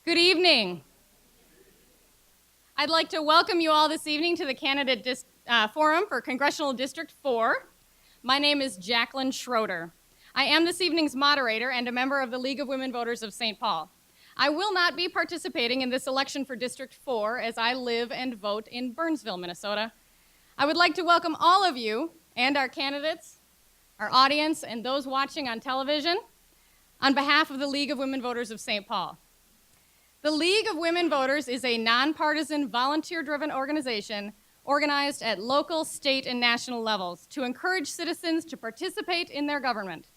Good evening. I'd like to welcome you all this evening to the Candidate Forum for Congressional District 4. My name is Jacqueline Schroeder. I am this evening's moderator and a member of the League of Women Voters of St. Paul. I will not be participating in this election for District 4 as I live and vote in Burnsville, Minnesota. I would like to welcome all of you and our candidates, our audience, and those watching on television on behalf of the League of Women Voters of St. Paul. The League of Women Voters is a nonpartisan, volunteer-driven organization organized at local, state, and national levels to encourage citizens to participate in their government.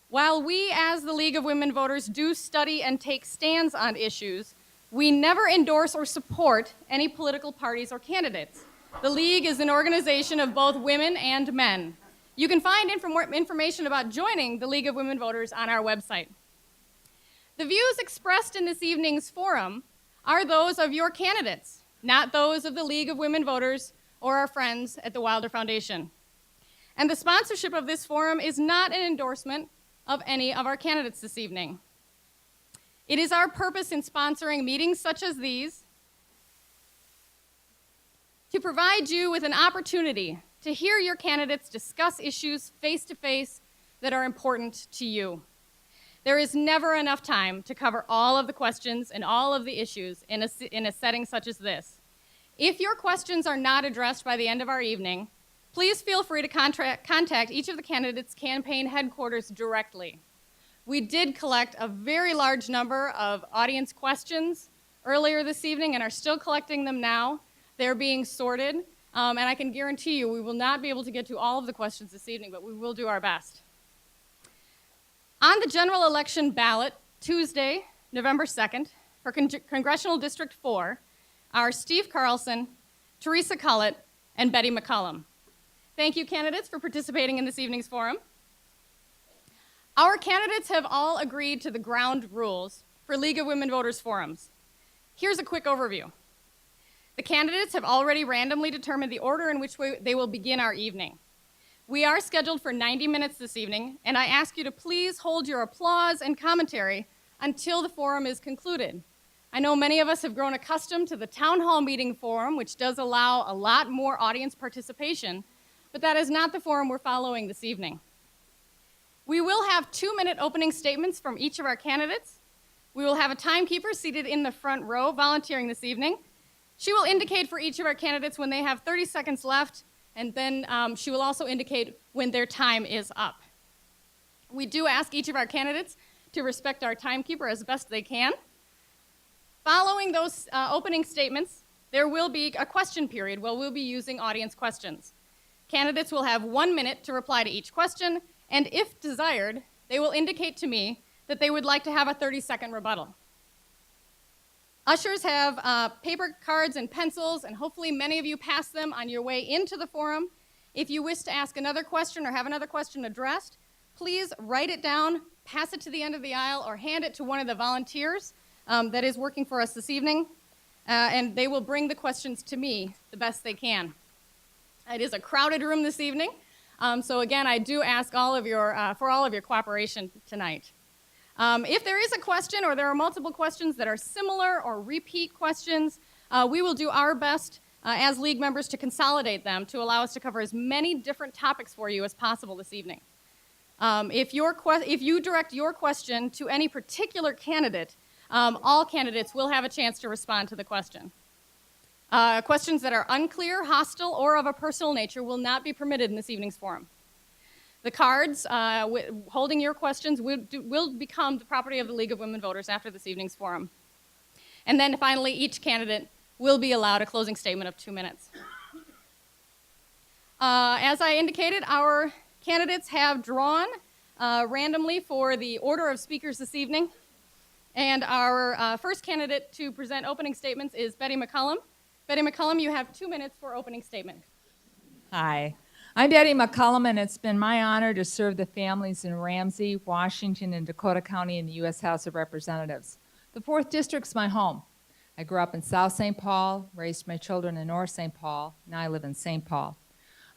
While we, as the League of Women Voters, do study and take stands on issues, we never endorse or support any political parties or candidates. The League is an organization of both women and men. You can find information about joining the League of Women Voters on our website. The views expressed in this evening's forum are those of your candidates, not those of the League of Women Voters or our friends at the Wilder Foundation. And the sponsorship of this forum is not an endorsement of any of our candidates this evening. It is our purpose in sponsoring meetings such as these to provide you with an opportunity to hear your candidates discuss issues face-to-face that are important to you. There is never enough time to cover all of the questions and all of the issues in a setting such as this. If your questions are not addressed by the end of our evening, please feel free to contact each of the candidates' campaign headquarters directly. We did collect a very large number of audience questions earlier this evening and are still collecting them now. They're being sorted, and I can guarantee you we will not be able to get to all of the questions this evening, but we will do our best. On the general election ballot, Tuesday, November 2nd, for Congressional District 4, are Steve Carlson, Teresa Cullett, and Betty McCollum. Thank you, candidates, for participating in this evening's forum. Our candidates have all agreed to the ground rules for League of Women Voters forums. Here's a quick overview. The candidates have already randomly determined the order in which they will begin our evening. We are scheduled for 90 minutes this evening, and I ask you to please hold your applause and commentary until the forum is concluded. I know many of us have grown accustomed to the town hall meeting forum, which does allow a lot more audience participation, but that is not the forum we're following this evening. We will have 2-minute opening statements from each of our candidates. We will have a timekeeper seated in the front row volunteering this evening. She will indicate for each of our candidates when they have 30 seconds left, and then she will also indicate when their time is up. We do ask each of our candidates to respect our timekeeper as best they can. Following those opening statements, there will be a question period where we'll be using audience questions. Candidates will have 1 minute to reply to each question, and if desired, they will indicate to me that they would like to have a 30-second rebuttal. Ushers have paper cards and pencils, and hopefully many of you pass them on your way into the forum. If you wish to ask another question or have another question addressed, please write it down, pass it to the end of the aisle, or hand it to one of the volunteers that is working for us this evening, and they will bring the questions to me the best they can. It is a crowded room this evening, so again, I do ask for all of your cooperation tonight. If there is a question or there are multiple questions that are similar or repeat questions, we will do our best as League members to consolidate them to allow us to cover as many different topics for you as possible this evening. If you direct your question to any particular candidate, all candidates will have a chance to respond to the question. Questions that are unclear, hostile, or of a personal nature will not be permitted in this evening's forum. The cards holding your questions will become the property of the League of Women Voters after this evening's forum. And then finally, each candidate will be allowed a closing statement of 2 minutes. As I indicated, our candidates have drawn randomly for the order of speakers this evening. And our first candidate to present opening statements is Betty McCollum. Betty McCollum, you have 2 minutes for opening statement. Hi. I'm Betty McCollum, and it's been my honor to serve the families in Ramsey, Washington, and Dakota County in the U.S. House of Representatives. The 4th District's my home. I grew up in South St. Paul, raised my children in North St. Paul, now I live in St. Paul.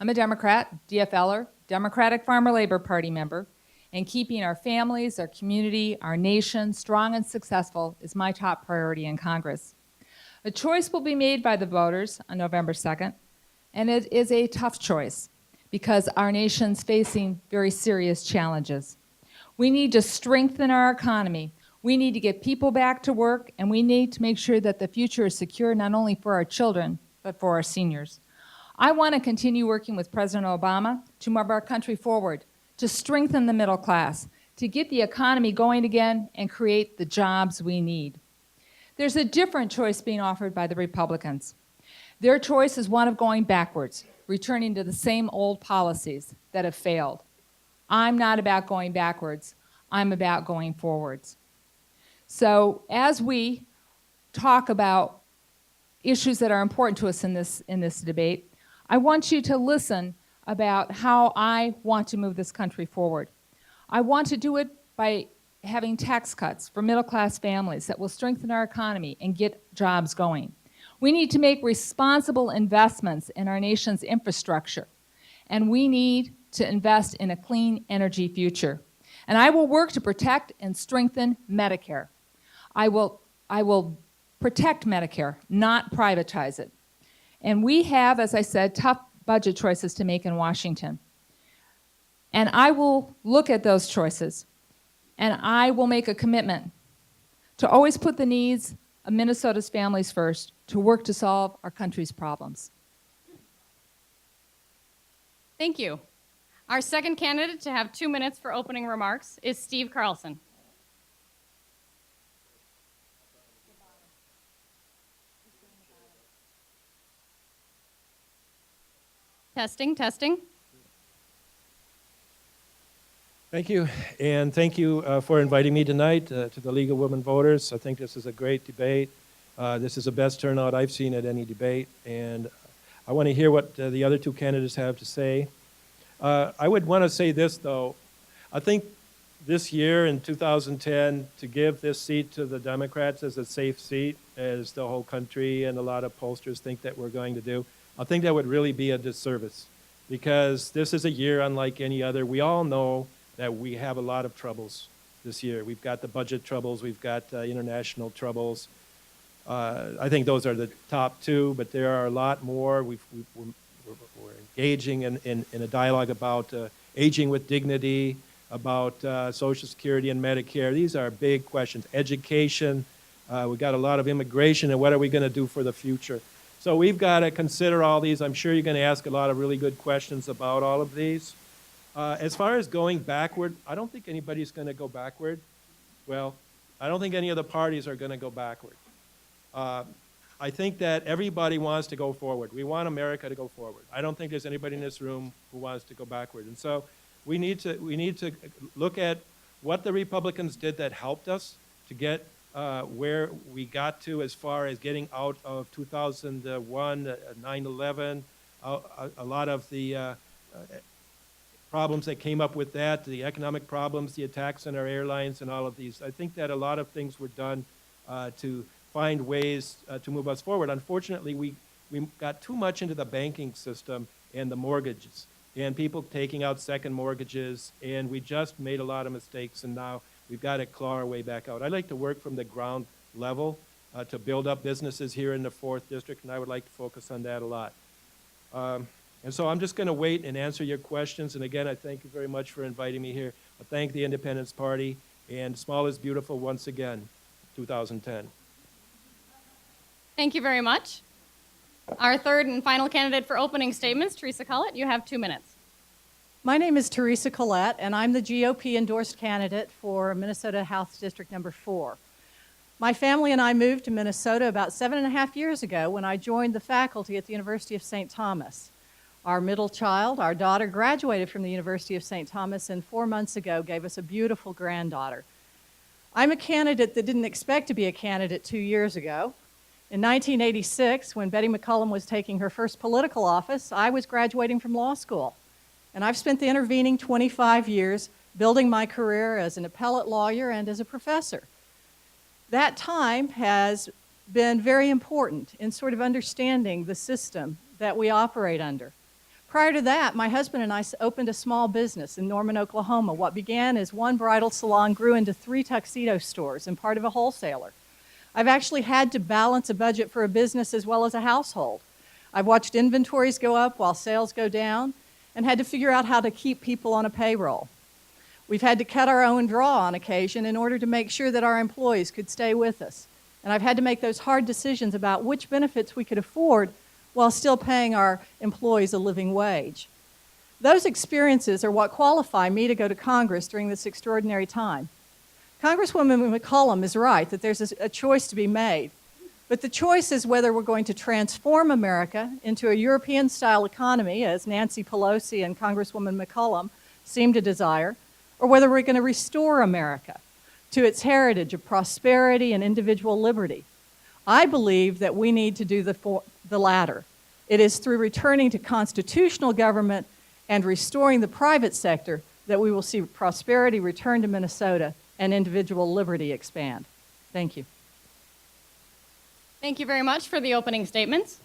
I'm a Democrat, DFLer, Democratic Farmer Labor Party member, and keeping our families, our community, our nation strong and successful is my top priority in Congress. A choice will be made by the voters on November 2nd, and it is a tough choice because our nation's facing very serious challenges. We need to strengthen our economy. We need to get people back to work, and we need to make sure that the future is secure not only for our children, but for our seniors. I want to continue working with President Obama to move our country forward, to strengthen the middle class, to get the economy going again and create the jobs we need. There's a different choice being offered by the Republicans. Their choice is one of going backwards, returning to the same old policies that have failed. I'm not about going backwards. I'm about going forwards. So as we talk about issues that are important to us in this debate, I want you to listen about how I want to move this country forward. I want to do it by having tax cuts for middle-class families that will strengthen our economy and get jobs going. We need to make responsible investments in our nation's infrastructure, and we need to invest in a clean energy future. And I will work to protect and strengthen Medicare. I will protect Medicare, not privatize it. And we have, as I said, tough budget choices to make in Washington. And I will look at those choices, and I will make a commitment to always put the needs of Minnesota's families first, to work to solve our country's problems. Thank you. Our second candidate to have 2 minutes for opening remarks is Steve Carlson. Testing, testing. Thank you, and thank you for inviting me tonight to the League of Women Voters. I think this is a great debate. This is the best turnout I've seen at any debate, and I want to hear what the other two candidates have to say. I would want to say this, though. I think this year in 2010, to give this seat to the Democrats as a safe seat, as the whole country and a lot of pollsters think that we're going to do, I think that would really be a disservice, because this is a year unlike any other. We all know that we have a lot of troubles this year. We've got the budget troubles, we've got international troubles. I think those are the top two, but there are a lot more. We're engaging in a dialogue about aging with dignity, about Social Security and Medicare. These are big questions. Education, we've got a lot of immigration, and what are we going to do for the future? So we've got to consider all these. I'm sure you're going to ask a lot of really good questions about all of these. As far as going backward, I don't think anybody's going to go backward. Well, I don't think any of the parties are going to go backward. I think that everybody wants to go forward. We want America to go forward. I don't think there's anybody in this room who wants to go backward. And so we need to look at what the Republicans did that helped us to get where we got to as far as getting out of 2001, 9/11, a lot of the problems that came up with that, the economic problems, the attacks on our airlines, and all of these. I think that a lot of things were done to find ways to move us forward. Unfortunately, we got too much into the banking system and the mortgages, and people taking out second mortgages, and we just made a lot of mistakes, and now we've got to claw our way back out. I'd like to work from the ground level to build up businesses here in the 4th District, and I would like to focus on that a lot. And so I'm just going to wait and answer your questions. And again, I thank you very much for inviting me here. I thank the Independence Party, and small is beautiful once again, 2010. Thank you very much. Our third and final candidate for opening statements, Teresa Collett, you have 2 minutes. My name is Teresa Collette, and I'm the GOP-endorsed candidate for Minnesota House District number 4. My family and I moved to Minnesota about 7.5 years ago when I joined the faculty at the University of St. Thomas. Our middle child, our daughter, graduated from the University of St. Thomas, and 4 months ago gave us a beautiful granddaughter. I'm a candidate that didn't expect to be a candidate 2 years ago. In 1986, when Betty McCollum was taking her first political office, I was graduating from law school. And I've spent the intervening 25 years building my career as an appellate lawyer and as a professor. That time has been very important in sort of understanding the system that we operate under. Prior to that, my husband and I opened a small business in Norman, Oklahoma. What began as one bridal salon grew into 3 tuxedo stores and part of a wholesaler. I've actually had to balance a budget for a business as well as a household. I've watched inventories go up while sales go down and had to figure out how to keep people on a payroll. We've had to cut our own draw on occasion in order to make sure that our employees could stay with us. And I've had to make those hard decisions about which benefits we could afford while still paying our employees a living wage. Those experiences are what qualify me to go to Congress during this extraordinary time. Congresswoman McCollum is right that there's a choice to be made, but the choice is whether we're going to transform America into a European-style economy, as Nancy Pelosi and Congresswoman McCollum seem to desire, or whether we're going to restore America to its heritage of prosperity and individual liberty. I believe that we need to do the latter. It is through returning to constitutional government and restoring the private sector that we will see prosperity return to Minnesota and individual liberty expand. Thank you. Thank you very much for the opening statements.